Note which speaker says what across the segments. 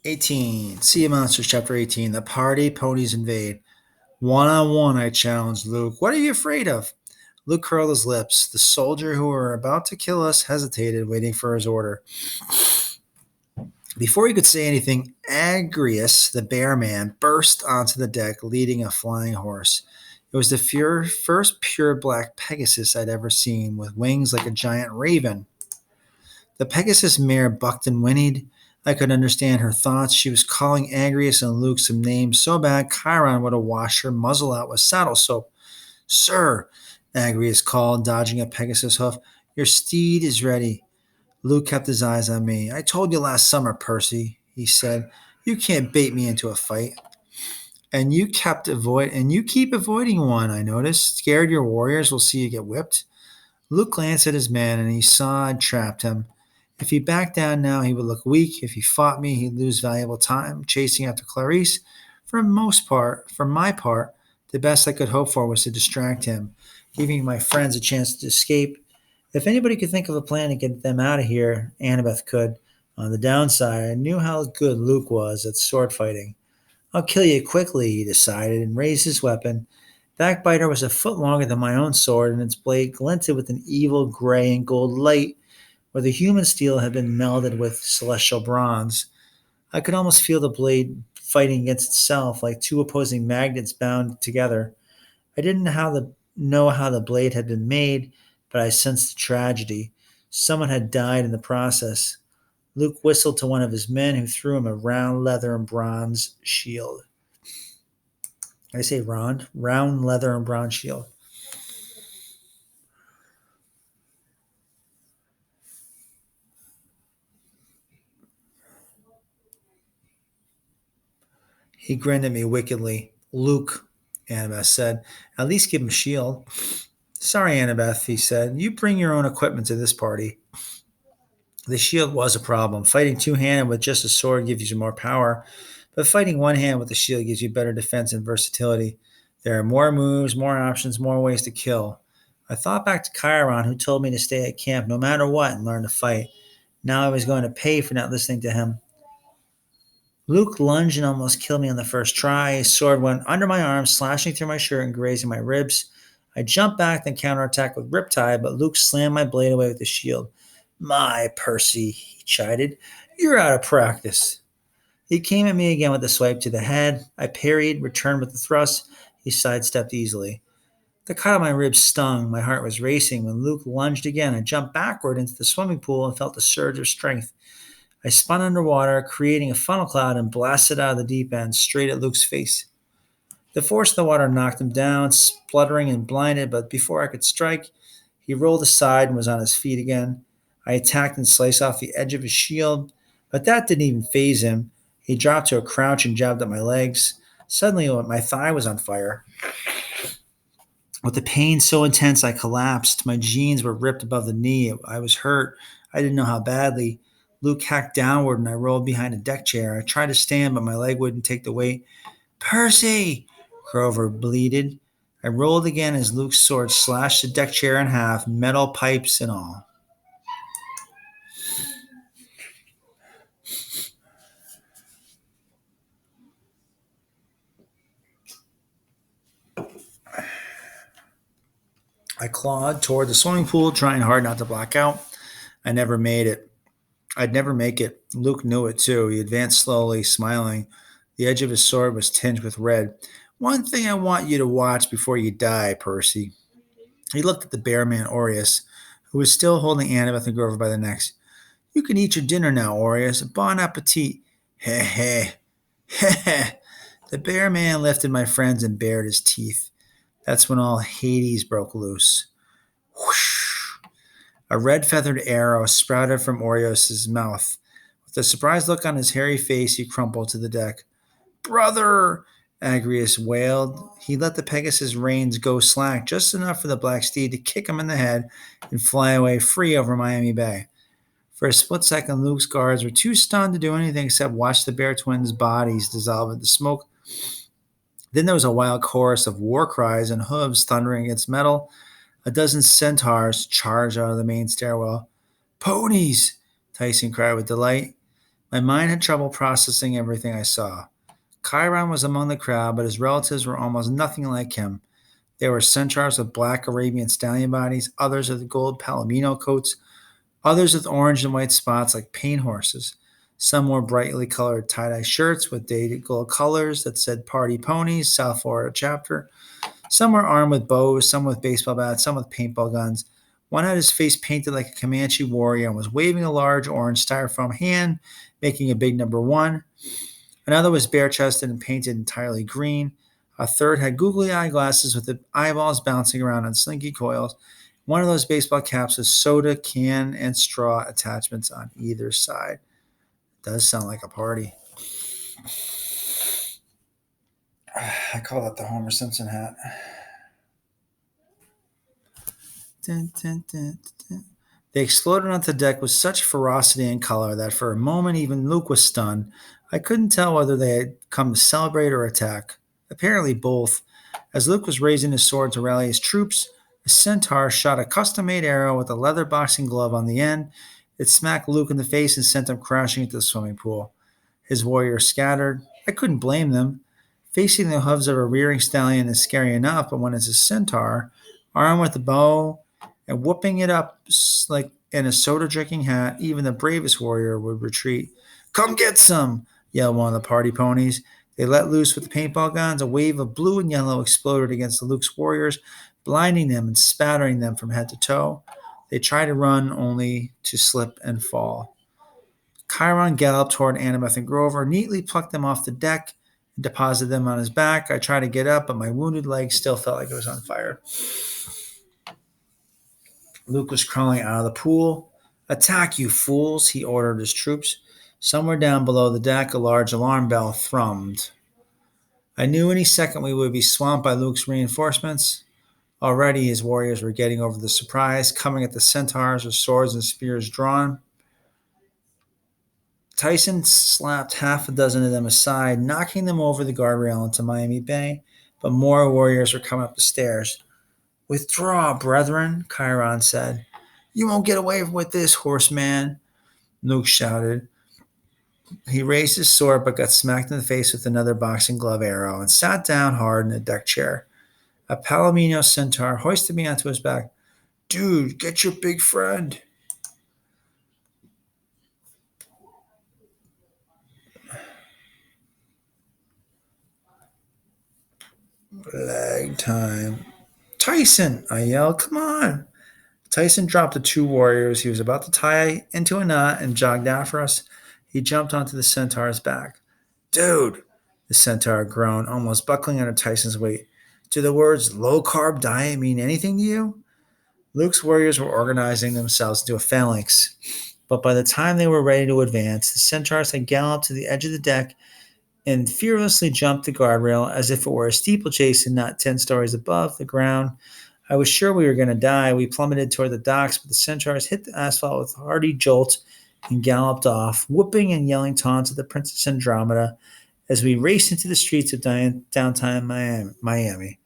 Speaker 1: 18. Sea of Monsters, Chapter 18. The Party Ponies Invade. One on one, I challenged Luke. What are you afraid of? Luke curled his lips. The soldier who were about to kill us hesitated, waiting for his order. Before he could say anything, Agrius, the bear man, burst onto the deck, leading a flying horse. It was the first pure black Pegasus I'd ever seen, with wings like a giant raven. The Pegasus mare bucked and whinnied. I could understand her thoughts. She was calling Agrius and Luke some names so bad Chiron would have washed her muzzle out with saddle soap. Sir, Agrius called, dodging a Pegasus hoof, your steed is ready. Luke kept his eyes on me. I told you last summer, Percy, he said. You can't bait me into a fight. And you keep avoiding one, I noticed. Scared your warriors will see you get whipped. Luke glanced at his man and he saw I'd trapped him. If he backed down now, he would look weak. If he fought me, he'd lose valuable time chasing after Clarice. For my part, the best I could hope for was to distract him, giving my friends a chance to escape. If anybody could think of a plan to get them out of here, Annabeth could. On the downside, I knew how good Luke was at sword fighting. I'll kill you quickly, he decided, and raised his weapon. Backbiter was a foot longer than my own sword, and its blade glinted with an evil gray and gold light where the human steel had been melded with celestial bronze. I could almost feel the blade fighting against itself like two opposing magnets bound together. I didn't know how the blade had been made, but I sensed the tragedy. Someone had died in the process. Luke whistled to one of his men, who threw him a round leather and bronze shield. I say round? Round leather and bronze shield. He grinned at me wickedly. Luke, Annabeth said, at least give him a shield. Sorry, Annabeth, he said. You bring your own equipment to this party. The shield was a problem. Fighting two-handed with just a sword gives you more power, but fighting one hand with the shield gives you better defense and versatility. There are more moves, more options, more ways to kill. I thought back to Chiron, who told me to stay at camp no matter what and learn to fight. Now I was going to pay for not listening to him. Luke lunged and almost killed me on the first try. His sword went under my arm, slashing through my shirt and grazing my ribs. I jumped back, then counterattacked with Riptide, but Luke slammed my blade away with his shield. My Percy, he chided. You're out of practice. He came at me again with a swipe to the head. I parried, returned with the thrust. He sidestepped easily. The cut on my ribs stung. My heart was racing. When Luke lunged again, I jumped backward into the swimming pool and felt a surge of strength. I spun underwater, creating a funnel cloud, and blasted out of the deep end straight at Luke's face. The force of the water knocked him down, spluttering and blinded, but before I could strike, he rolled aside and was on his feet again. I attacked and sliced off the edge of his shield, but that didn't even faze him. He dropped to a crouch and jabbed at my legs. Suddenly, my thigh was on fire. With the pain so intense, I collapsed. My jeans were ripped above the knee. I was hurt. I didn't know how badly. Luke hacked downward and I rolled behind a deck chair. I tried to stand, but my leg wouldn't take the weight. Percy! Grover bleated. I rolled again as Luke's sword slashed the deck chair in half, metal pipes and all. I clawed toward the swimming pool, trying hard not to black out. I never made it. I'd never make it. Luke knew it too. He advanced slowly, smiling. The edge of his sword was tinged with red. One thing I want you to watch before you die, Percy. He looked at the bear man Aureus, who was still holding Annabeth and Grover by the necks. You can eat your dinner now, Aureus. Bon appetit. Heh heh. Heh heh. The bear man lifted my friends and bared his teeth. That's when all Hades broke loose. Whoosh! A red feathered arrow sprouted from Aureus's mouth. With a surprised look on his hairy face, he crumpled to the deck. Brother! Agrius wailed. He let the Pegasus reins go slack just enough for the black steed to kick him in the head and fly away free over Miami Bay. For a split second, Luke's guards were too stunned to do anything except watch the bear twins' bodies dissolve into smoke. Then there was a wild chorus of war cries and hooves thundering against metal. A dozen centaurs charged out of the main stairwell. Ponies! Tyson cried with delight. My mind had trouble processing everything I saw. Chiron was among the crowd, but his relatives were almost nothing like him. There were centaurs with black Arabian stallion bodies, others with gold palomino coats, others with orange and white spots like paint horses. Some wore brightly colored tie dye shirts with dated gold colors that said Party Ponies, South Florida chapter. Some were armed with bows, some with baseball bats, some with paintball guns. One had his face painted like a Comanche warrior and was waving a large orange styrofoam hand, making a big number one. Another was bare chested and painted entirely green. A third had googly eye glasses with the eyeballs bouncing around on slinky coils. One of those baseball caps with soda can and straw attachments on either side. Does sound like a party. I call that the Homer Simpson hat. Dun, dun, dun, dun. They exploded onto the deck with such ferocity and color that for a moment even Luke was stunned. I couldn't tell whether they had come to celebrate or attack. Apparently both. As Luke was raising his sword to rally his troops, a centaur shot a custom-made arrow with a leather boxing glove on the end. It smacked Luke in the face and sent him crashing into the swimming pool. His warriors scattered. I couldn't blame them. Facing the hooves of a rearing stallion is scary enough, but when it's a centaur, armed with a bow and whooping it up like in a soda drinking hat, even the bravest warrior would retreat. Come get some, yelled one of the party ponies. They let loose with the paintball guns. A wave of blue and yellow exploded against the Luke's warriors, blinding them and spattering them from head to toe. They tried to run only to slip and fall. Chiron galloped toward Annabeth and Grover, neatly plucked them off the deck, and deposited them on his back. I tried to get up, but my wounded leg still felt like it was on fire. Luke was crawling out of the pool. Attack, you fools, he ordered his troops. Somewhere down below the deck, a large alarm bell thrummed. I knew any second we would be swamped by Luke's reinforcements. Already his warriors were getting over the surprise, coming at the centaurs with swords and spears drawn. Tyson slapped half a dozen of them aside, knocking them over the guardrail into Miami Bay, but more warriors were coming up the stairs. Withdraw, brethren, Chiron said. You won't get away with this, horseman, Luke shouted. He raised his sword but got smacked in the face with another boxing glove arrow and sat down hard in a deck chair. A Palomino centaur hoisted me onto his back. Dude, get your big friend. Lag time. Tyson, I yelled. Come on. Tyson dropped the two warriors he was about to tie into a knot and jogged after us. He jumped onto the centaur's back. Dude, the centaur groaned, almost buckling under Tyson's weight. Do the words low carb diet mean anything to you? Luke's warriors were organizing themselves into a phalanx, but by the time they were ready to advance, the centaurs had galloped to the edge of the deck and fearlessly jumped the guardrail as if it were a steeplechase and not 10 stories above the ground. I was sure we were going to die. We plummeted toward the docks, but the centaurs hit the asphalt with hearty jolts and galloped off, whooping and yelling taunts at the Princess Andromeda as we raced into the streets of downtown Miami.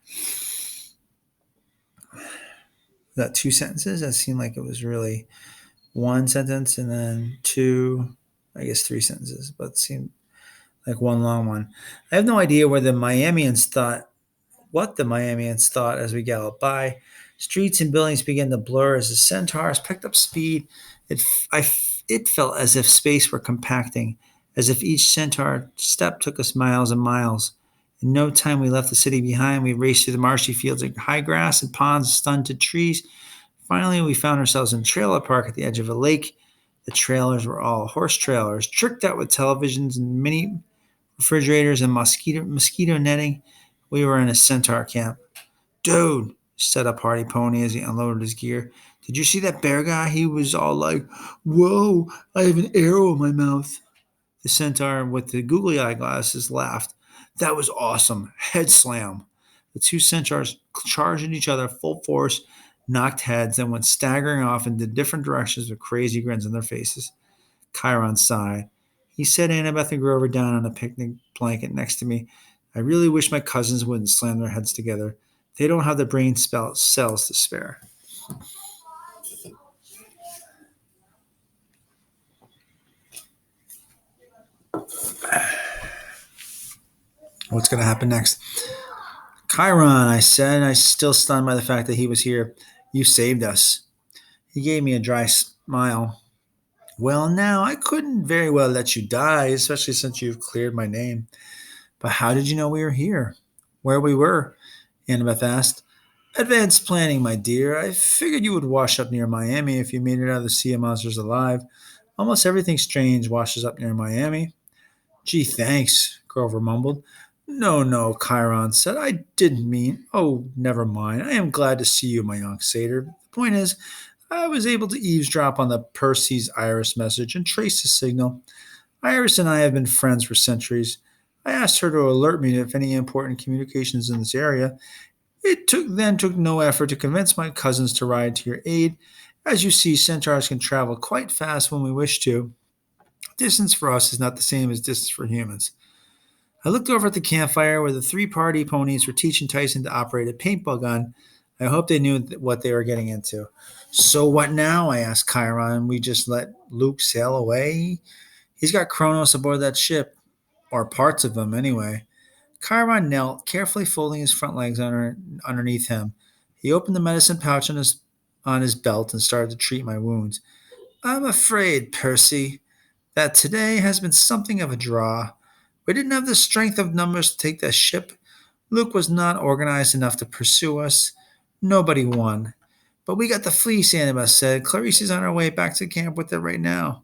Speaker 1: That two sentences? That seemed like it was really one sentence and then two, I guess three sentences, but it seemed like one long one. I have no idea what the Miamians thought as we galloped by. Streets and buildings began to blur as the centaurs picked up speed. It felt as if space were compacting, as if each centaur step took us miles and miles. In no time, we left the city behind. We raced through the marshy fields of high grass and ponds of stunted trees. Finally, we found ourselves in a trailer park at the edge of a lake. The trailers were all horse trailers, tricked out with televisions and mini refrigerators and mosquito netting. We were in a centaur camp. Dude, said a party pony as he unloaded his gear. Did you see that bear guy? He was all like, whoa, I have an arrow in my mouth. The centaur with the googly eye glasses laughed. That was awesome. Head slam. The two centaurs charged at each other full force, knocked heads, and went staggering off into different directions with crazy grins on their faces. Chiron sighed. He set Annabeth and Grover down on a picnic blanket next to me. I really wish my cousins wouldn't slam their heads together. They don't have the brain cells to spare. What's going to happen next? Chiron, I said, I still stunned by the fact that he was here. You saved us. He gave me a dry smile. Well, now, I couldn't very well let you die, especially since you've cleared my name. But how did you know we were here? Where we were? Annabeth asked. Advanced planning, my dear. I figured you would wash up near Miami if you made it out of the Sea of Monsters alive. Almost everything strange washes up near Miami. Gee, thanks, Grover mumbled. No, no, Chiron said. I didn't mean. Oh, never mind. I am glad to see you, my young satyr. The point is, I was able to eavesdrop on the Percy's Iris message and trace the signal. Iris and I have been friends for centuries. I asked her to alert me if any important communications in this area. It took no effort to convince my cousins to ride to your aid. As you see, centaurs can travel quite fast when we wish to. Distance for us is not the same as distance for humans. I looked over at the campfire where the three party ponies were teaching Tyson to operate a paintball gun. I hope they knew what they were getting into. So what now? I asked Chiron. We just let Luke sail away? He's got Kronos aboard that ship, or parts of him anyway. Chiron knelt, carefully folding his front legs underneath him. He opened the medicine pouch on his belt and started to treat my wounds. I'm afraid, Percy, that today has been something of a draw. We didn't have the strength of numbers to take that ship. Luke was not organized enough to pursue us. Nobody won. But we got the fleece, Annabeth said. Clarice is on her way back to camp with it right now.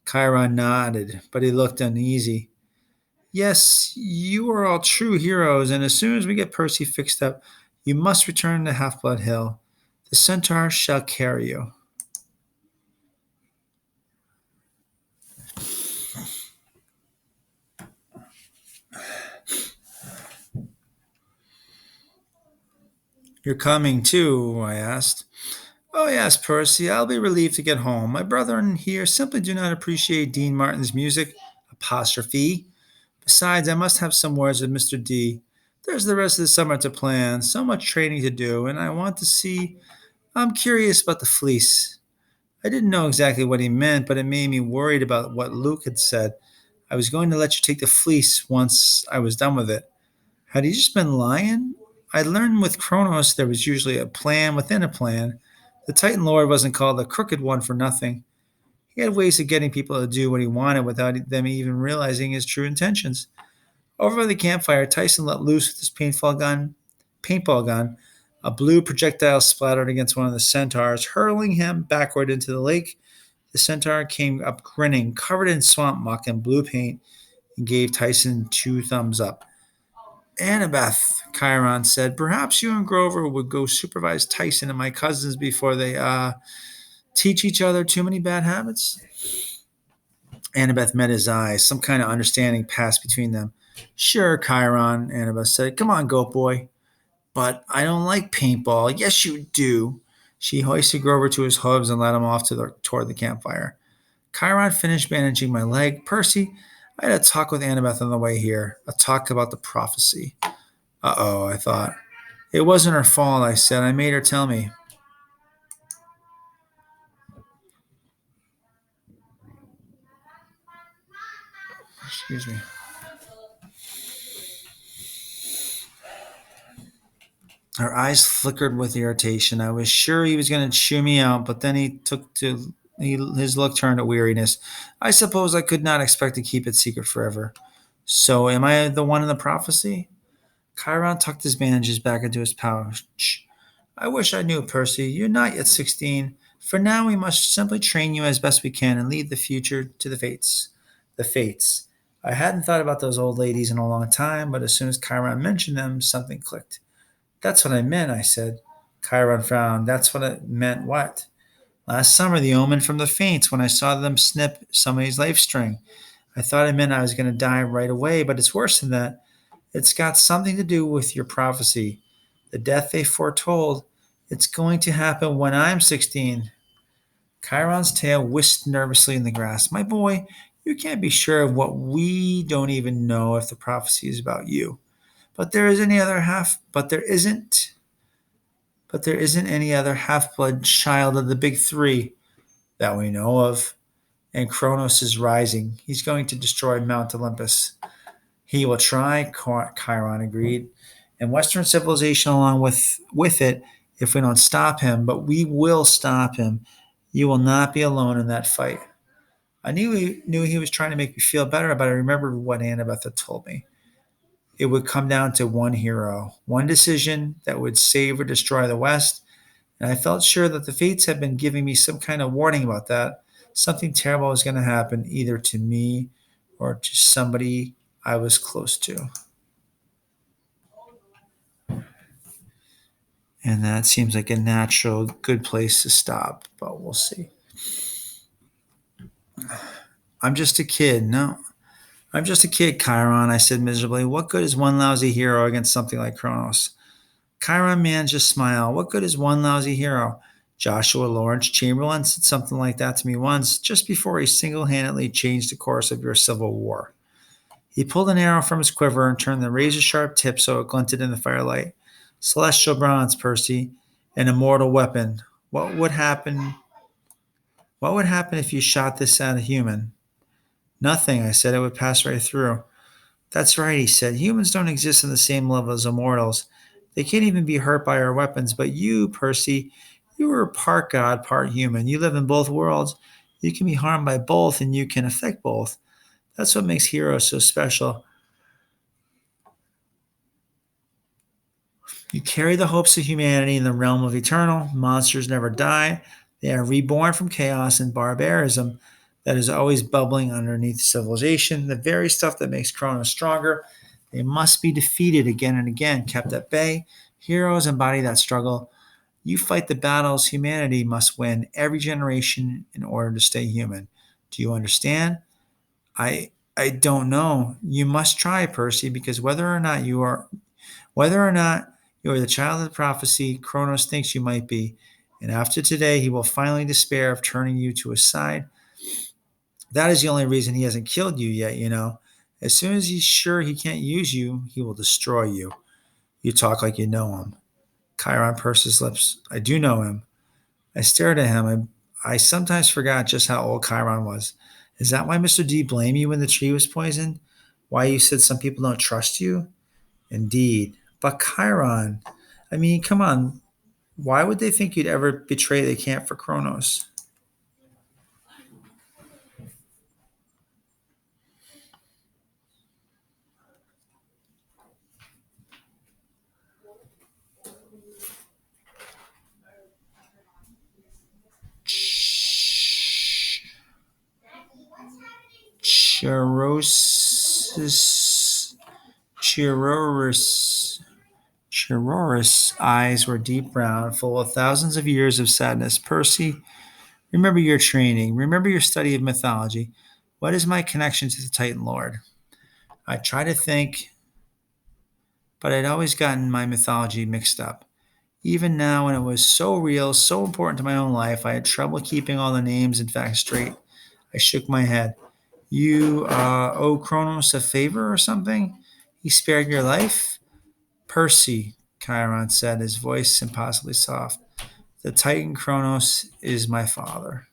Speaker 1: Chiron nodded, but he looked uneasy. Yes, you are all true heroes, and as soon as we get Percy fixed up, you must return to Half-Blood Hill. The centaur shall carry you. You're coming too? I asked. Oh, yes, Percy, I'll be relieved to get home. My brethren here simply do not appreciate Dean Martin's music. Apostrophe. Besides, I must have some words with Mr. D. There's the rest of the summer to plan, so much training to do, and I want to see. I'm curious about the fleece. I didn't know exactly what he meant, but it made me worried about what Luke had said. I was going to let you take the fleece once I was done with it. Had he just been lying? I learned with Kronos there was usually a plan within a plan. The Titan Lord wasn't called the Crooked One for nothing. He had ways of getting people to do what he wanted without them even realizing his true intentions. Over by the campfire, Tyson let loose with his paintball gun. A blue projectile splattered against one of the centaurs, hurling him backward into the lake. The centaur came up grinning, covered in swamp muck and blue paint, and gave Tyson two thumbs up. Annabeth, Chiron said, perhaps you and Grover would go supervise Tyson and my cousins before they teach each other too many bad habits. Annabeth met his eyes. Some kind of understanding passed between them. Sure, Chiron, Annabeth said. Come on, goat boy. But I don't like paintball. Yes, you do. She hoisted Grover to his hooves and led him off toward the campfire. Chiron finished bandaging my leg. Percy, I had a talk with Annabeth on the way here. A talk about the prophecy. Uh-oh, I thought. It wasn't her fault, I said. I made her tell me. Excuse me. Her eyes flickered with irritation. I was sure he was going to chew me out, but then his look turned to weariness. I suppose I could not expect to keep it secret forever. So, am I the one in the prophecy? Chiron tucked his bandages back into his pouch. I wish I knew, Percy. You're not yet 16. For now, we must simply train you as best we can and leave the future to the fates. The fates. I hadn't thought about those old ladies in a long time, but as soon as Chiron mentioned them, something clicked. That's what I meant, I said. Chiron frowned. That's what it meant what? Last summer, the omen from the Fates, when I saw them snip somebody's life string. I thought it meant I was going to die right away, but it's worse than that. It's got something to do with your prophecy. The death they foretold. It's going to happen when I'm 16. Chiron's tail whisked nervously in the grass. My boy, you can't be sure of what we don't even know if the prophecy is about you. But there is any other half. But there isn't. But there isn't any other half-blood child of the big three that we know of. And Kronos is rising. He's going to destroy Mount Olympus. He will try, Chiron agreed, and Western civilization along with it if we don't stop him, but we will stop him. You will not be alone in that fight. I knew he was trying to make me feel better, but I remembered what Annabeth had told me. It would come down to one hero, one decision that would save or destroy the West, and I felt sure that the fates had been giving me some kind of warning about that. Something terrible was going to happen either to me or to somebody I was close to. And that seems like a natural, good place to stop, but we'll see. I'm just a kid. No, I'm just a kid, Chiron, I said miserably. What good is one lousy hero against something like Kronos? Chiron man just smiled. What good is one lousy hero? Joshua Lawrence Chamberlain said something like that to me once, just before he single handedly changed the course of your civil war. He pulled an arrow from his quiver and turned the razor sharp tip so it glinted in the firelight. Celestial bronze, Percy, an immortal weapon. What would happen? What would happen if you shot this at a human? Nothing, I said. It would pass right through. That's right, he said. Humans don't exist on the same level as immortals. They can't even be hurt by our weapons. But you, Percy, you are part god, part human. You live in both worlds. You can be harmed by both, and you can affect both. That's what makes heroes so special. You carry the hopes of humanity in the realm of eternal. Monsters never die. They are reborn from chaos and barbarism that is always bubbling underneath civilization, the very stuff that makes Kronos stronger. They must be defeated again and again, kept at bay. Heroes embody that struggle. You fight the battles humanity must win every generation in order to stay human. Do you understand? I don't know. You must try, Percy, because whether or not you are the child of the prophecy Kronos thinks you might be, and after today he will finally despair of turning you to his side. That is the only reason he hasn't killed you yet, you know. As soon as he's sure he can't use you, he will destroy you. You talk like you know him. Chiron pursed his lips. I do know him. I stared at him. I sometimes forgot just how old Chiron was. Is that why Mr. D blamed you when the tree was poisoned? Why you said some people don't trust you? Indeed. But Chiron, I mean, come on. Why would they think you'd ever betray the camp for Kronos? Chirosis, Chiroris, Chiroris' eyes were deep brown, full of thousands of years of sadness. Percy, remember your training. Remember your study of mythology. What is my connection to the Titan Lord? I try to think, but I'd always gotten my mythology mixed up. Even now, when it was so real, so important to my own life, I had trouble keeping all the names and facts straight. I shook my head. You owe Kronos a favor or something? He spared your life? Percy, Chiron said, his voice impossibly soft. The Titan Kronos is my father.